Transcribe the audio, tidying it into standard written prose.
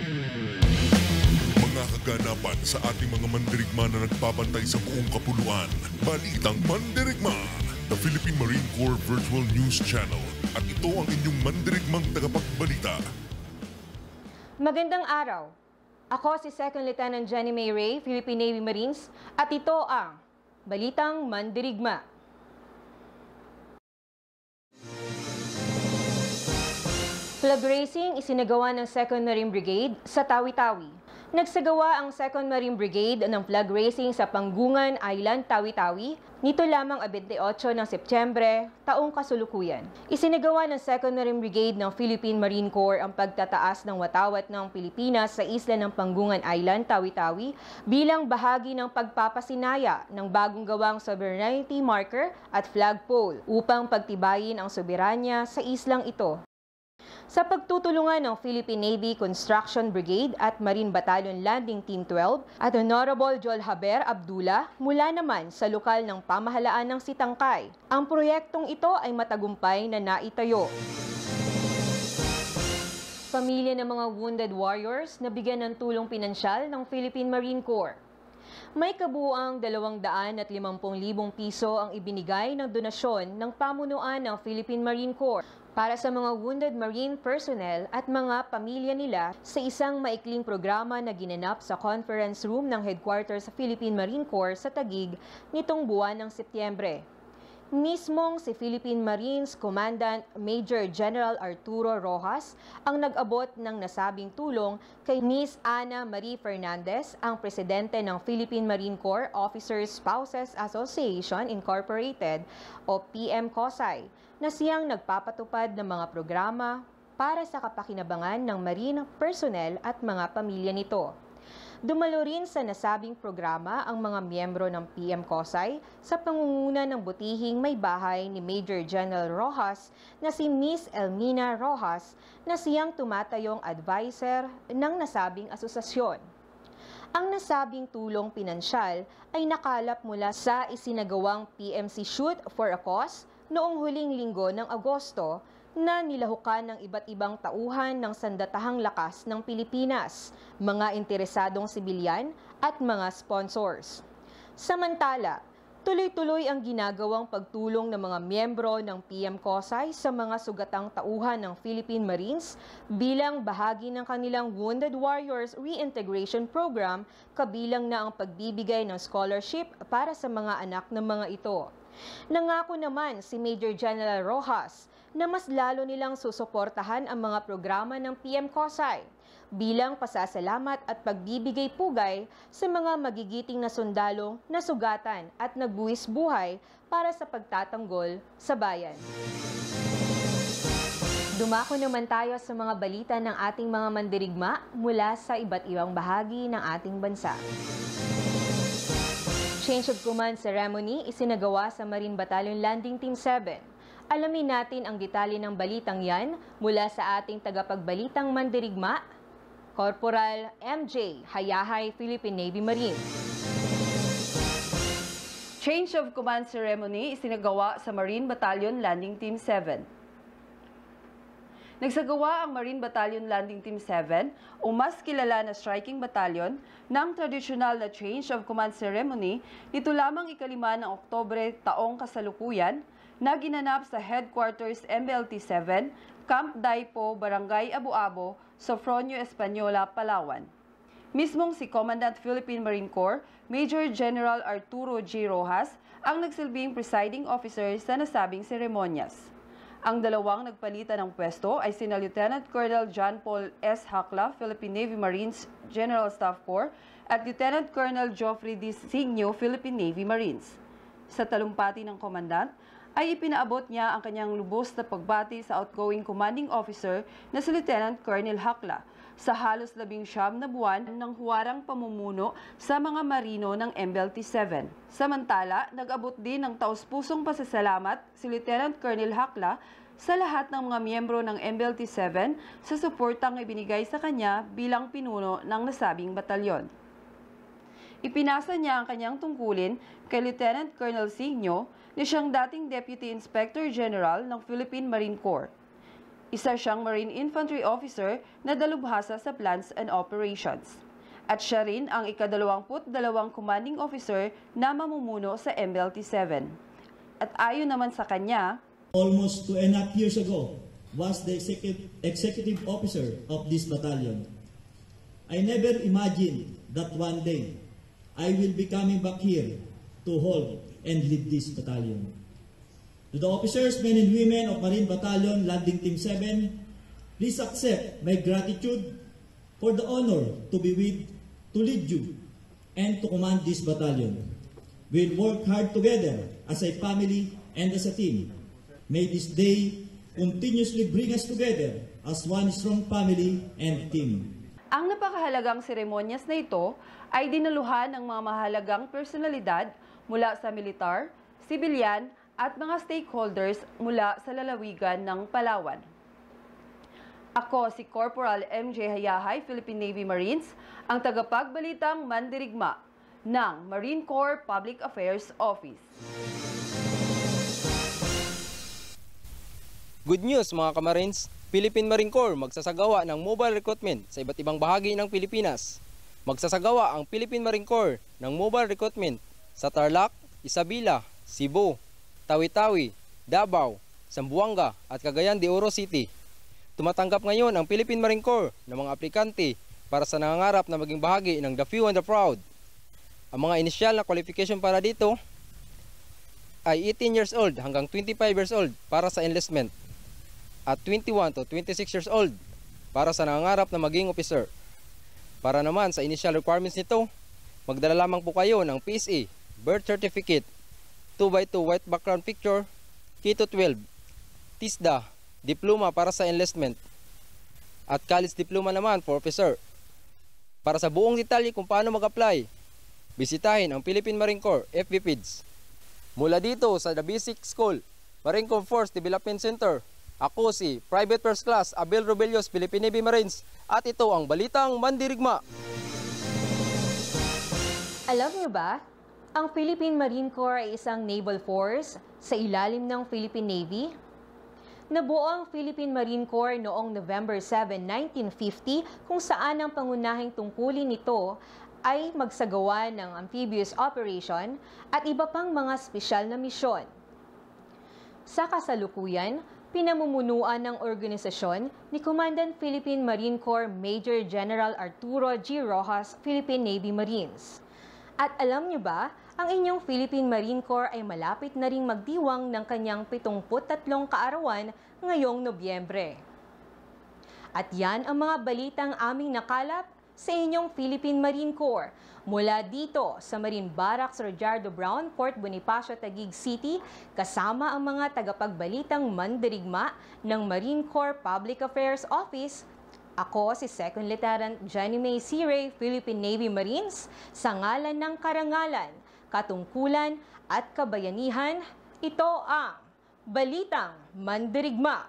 Mga kaganapan sa ating mga mandirigma na nagpapantay sa buong kapuluan. Balitang Mandirigma, the Philippine Marine Corps Virtual News Channel. At ito ang inyong mandirigmang tagapagbalita. Magandang araw. Ako si Second Lieutenant Jenny May Ray, Philippine Navy Marines, at ito ang Balitang Mandirigma. Flag racing isinagawa ng 2nd Marine Brigade sa Tawi-Tawi. Nagsagawa ang 2nd Marine Brigade ng flag racing sa Panggungan Island, Tawi-Tawi, nito lamang 28 ng Setyembre, taong kasulukuyan. Isinagawa ng 2nd Marine Brigade ng Philippine Marine Corps ang pagtataas ng watawat ng Pilipinas sa isla ng Panggungan Island, Tawi-Tawi, bilang bahagi ng pagpapasinaya ng bagong gawang sovereignty marker at flagpole upang pagtibayin ang soberanya sa islang ito. Sa pagtutulungan ng Philippine Navy Construction Brigade at Marine Battalion Landing Team 12 at Honorable Joel Haber Abdullah mula naman sa lokal ng pamahalaan ng Sitangkay. Ang proyektong ito ay matagumpay na naitayo. Pamilya ng mga wounded warriors na bigyan ng tulong pinansyal ng Philippine Marine Corps. May kabuuang 250,000 piso ang ibinigay ng donasyon ng pamunuan ng Philippine Marine Corps para sa mga wounded marine personnel at mga pamilya nila sa isang maikling programa na ginanap sa conference room ng headquarters sa Philippine Marine Corps sa Taguig nitong buwan ng Setyembre. Mismong si Philippine Marines Commandant Major General Arturo Rojas ang nag-abot ng nasabing tulong kay Miss Ana Marie Fernandez, ang presidente ng Philippine Marine Corps Officers Spouses Association Incorporated o PM-COSAI, na siyang nagpapatupad ng mga programa para sa kapakinabangan ng marine personnel at mga pamilya nito. Dumalo rin sa nasabing programa ang mga miyembro ng PM-COSAI sa pangunguna ng butihing may bahay ni Major General Rojas na si Miss Elmina Rojas, na siyang tumatayong advisor ng nasabing asosasyon. Ang nasabing tulong pinansyal ay nakalap mula sa isinagawang PMC Shoot for a Cause noong huling linggo ng Agosto, na nilahukan ng iba't ibang tauhan ng sandatahang lakas ng Pilipinas, mga interesadong sibilyan at mga sponsors. Samantala, tuloy-tuloy ang ginagawang pagtulong ng mga miyembro ng PM-COSAI sa mga sugatang tauhan ng Philippine Marines bilang bahagi ng kanilang Wounded Warriors Reintegration Program, kabilang na ang pagbibigay ng scholarship para sa mga anak ng mga ito. Nangako naman si Major General Rojas na mas lalo nilang susuportahan ang mga programa ng PM-COSAI bilang pasasalamat at pagbibigay pugay sa mga magigiting na sundalo na sugatan at nagbuwis buhay para sa pagtatanggol sa bayan. Dumako naman tayo sa mga balita ng ating mga mandirigma mula sa iba't ibang bahagi ng ating bansa. Change of Command Ceremony isinagawa sa Marine Battalion Landing Team 7. Alamin natin ang detalye ng balitang yan mula sa ating tagapagbalitang mandirigma, Corporal MJ Hayahay, Philippine Navy Marine. Change of Command Ceremony isinagawa sa Marine Battalion Landing Team 7. Nagsagawa ang Marine Battalion Landing Team 7 o mas kilala na Striking Battalion ng tradisyonal na Change of Command Ceremony nito lamang 5 ng Oktubre taong kasalukuyan na ginanap sa Headquarters MBLT 7, Camp Daipo, Barangay Abu-Abo, Sofronio Española, Palawan. Mismong si Commandant Philippine Marine Corps, Major General Arturo G. Rojas, ang nagsilbing presiding officer sa nasabing seremonyas. Ang dalawang nagpalitan ng pwesto ay sina Lieutenant Colonel John Paul S. Hakla, Philippine Navy Marines General Staff Corps, at Lieutenant Colonel Geoffrey D. Signo, Philippine Navy Marines. Sa talumpati ng komandant, ay ipinaabot niya ang kanyang lubos na pagbati sa outgoing commanding officer na si Lieutenant Colonel Hakla sa halos 19 na buwan ng huwarang pamumuno sa mga marino ng MBLT 7. Samantala, nag-abot din ng taus-pusong pasasalamat si Lieutenant Colonel Hakla sa lahat ng mga miyembro ng MBLT 7 sa suportang ibinigay sa kanya bilang pinuno ng nasabing batalyon. Ipinasa niya ang kanyang tungkulin kay Lieutenant Colonel Signo na siyang dating Deputy Inspector General ng Philippine Marine Corps. Isa siyang Marine Infantry Officer na dalubhasa sa Plans and Operations. At siya rin ang ika-22 Commanding Officer na mamumuno sa MLT-7. At ayon naman sa kanya, almost 2.5 years ago, was the executive officer of this battalion. I never imagined that one day I will be coming back here to hold and lead this battalion. To the officers, men and women of Marine Battalion Landing Team 7, please accept my gratitude for the honor to lead you and to command this battalion. We'll work hard together as a family and as a team. May this day continuously bring us together as one strong family and team. ang napakahalagang seremonyas na ito ay dinaluhan ng mga mahalagang personalidad mula sa militar, sibilyan at mga stakeholders mula sa lalawigan ng Palawan. Ako si Corporal MJ Hayahay, Philippine Navy Marines, ang tagapagbalitang mandirigma ng Marine Corps Public Affairs Office. Good news mga kamarines, Philippine Marine Corps magsasagawa ng mobile recruitment sa iba't ibang bahagi ng Pilipinas. Magsasagawa ang Philippine Marine Corps ng mobile recruitment sa Tarlac, Isabela, Cebu, Tawi-Tawi, Davao, Zamboanga at Cagayan de Oro City. Tumatanggap ngayon ang Philippine Marine Corps ng mga aplikante para sa nangangarap na maging bahagi ng The Few and the Proud. Ang mga inisyal na qualification para dito ay 18 years old hanggang 25 years old para sa enlistment at 21 to 26 years old para sa nangangarap na maging officer. Para naman sa initial requirements nito, magdala lamang po kayo ng PSA, birth certificate, 2x2 white background picture, K to 12, TISDA, diploma para sa enlistment, at college diploma naman for officer. Para sa buong detalye kung paano mag-apply, bisitahin ang Philippine Marine Corps FB page. Mula dito sa The Basic School, Marine Corps Force Development Center, ako si Private First Class Abel Robelios, Philippine Navy Marines, at ito ang Balitang Mandirigma. Alam niyo ba, ang Philippine Marine Corps ay isang naval force sa ilalim ng Philippine Navy? Nabuo ang Philippine Marine Corps noong November 7, 1950, kung saan ang pangunahing tungkulin nito ay magsagawa ng amphibious operation at iba pang mga espesyal na misyon. Sa kasalukuyan, pinamumunuan ng organisasyon ni Commandant Philippine Marine Corps Major General Arturo G. Rojas, Philippine Navy Marines. At alam niyo ba, ang inyong Philippine Marine Corps ay malapit na ring magdiwang ng kanyang 73 kaarawan ngayong Nobyembre. At yan ang mga balitang aming nakalap sa inyong Philippine Marine Corps mula dito sa Marine Barracks Rojardo Brown, Port Bonifacio, Taguig City, kasama ang mga tagapagbalitang mandirigma ng Marine Corps Public Affairs Office. Ako si Second Lieutenant Jenny May Siray, Philippine Navy Marines, sa ngalan ng karangalan, katungkulan at kabayanihan. Ito ang Balitang Mandirigma.